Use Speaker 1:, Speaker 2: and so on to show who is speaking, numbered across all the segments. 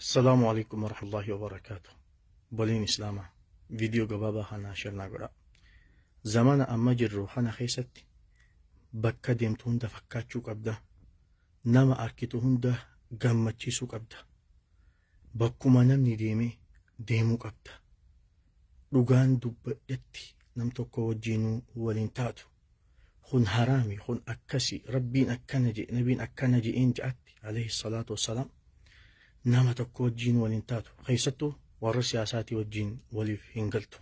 Speaker 1: Assalamu alaikum warahmatullahi wabarakatuh. Boliin Islaamaa viidiyoo gabaabaa kana shirnaa godha. Zamana amma jirru kana keessatti bakka deemtu hunda fakkaachuu qabda. Nama arkitu hunda gammachiisuu qabda. Bakkuma namni deemuu qabda. Dhugaan dubbadhetti nam tokko wajjinuu waliin taatu. Kun haraami, kun akkasi, rabbiin akkana je, nabiin akkana je'een ja'atti alayhi salaatu wassalaam. Nama tokko wajjin waliin taatu keessattuu warra siyaasaatii wajjin waliif hin galtu.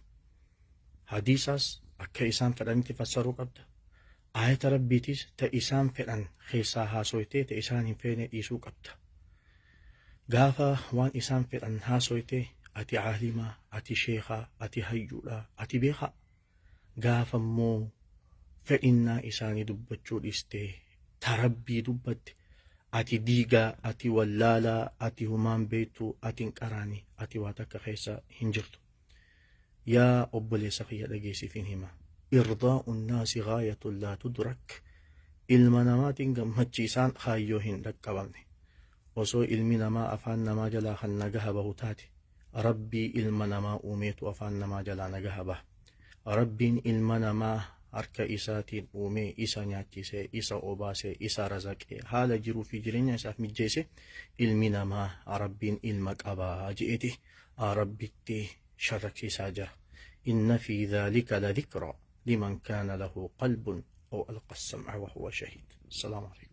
Speaker 1: Hadiisaas akka isaan fedhanitti fassaruu qabda. Aayata rabbiitis ta isaan fedhan keessaa haasoytee ta isaan hin feene dhiisuu qabda. Gaafa waan isaan fedhan haasoytee ati caalimaa, ati sheekaa, ati hayyuudhaa, ati beekaa. Gaafa immoo fedhinnaa isaanii dubbachuu dhiistee ta rabbii dubbatte. Ati diigaa, ati wallaalaa, ati humaan beektuu, ati hin qaraanii, ati waa takka keessa hin jirtu. Yaa obboleessa kiyya dhageessiifin hima. Irdaa'u nnaasi gaayatun laa tudrak. Ilma namaatiin gammachiisaan kaayyoo hin dhaqqabamne. Osoo ilmi namaa afaan namaa jalaa kan nagaha bahu taate, rabbii ilma namaa uumeetu afaan namaa jalaa nagaha baha. Rabbiin ilma namaa harka isaatiin uumee isa nyaachisee, isa obaasee, isa razaqee, haala jiruu fi jireenya isaaf mijjeesse ilmi namaa rabbiin ilma qabaa je'eti rabbitti sharraksiisaa jira. Inna fi dhaalika la dhikraa liman kaana lahu qalbun aw alqa as-sam'a wa huwa shahiid. Assalaamu alaykum.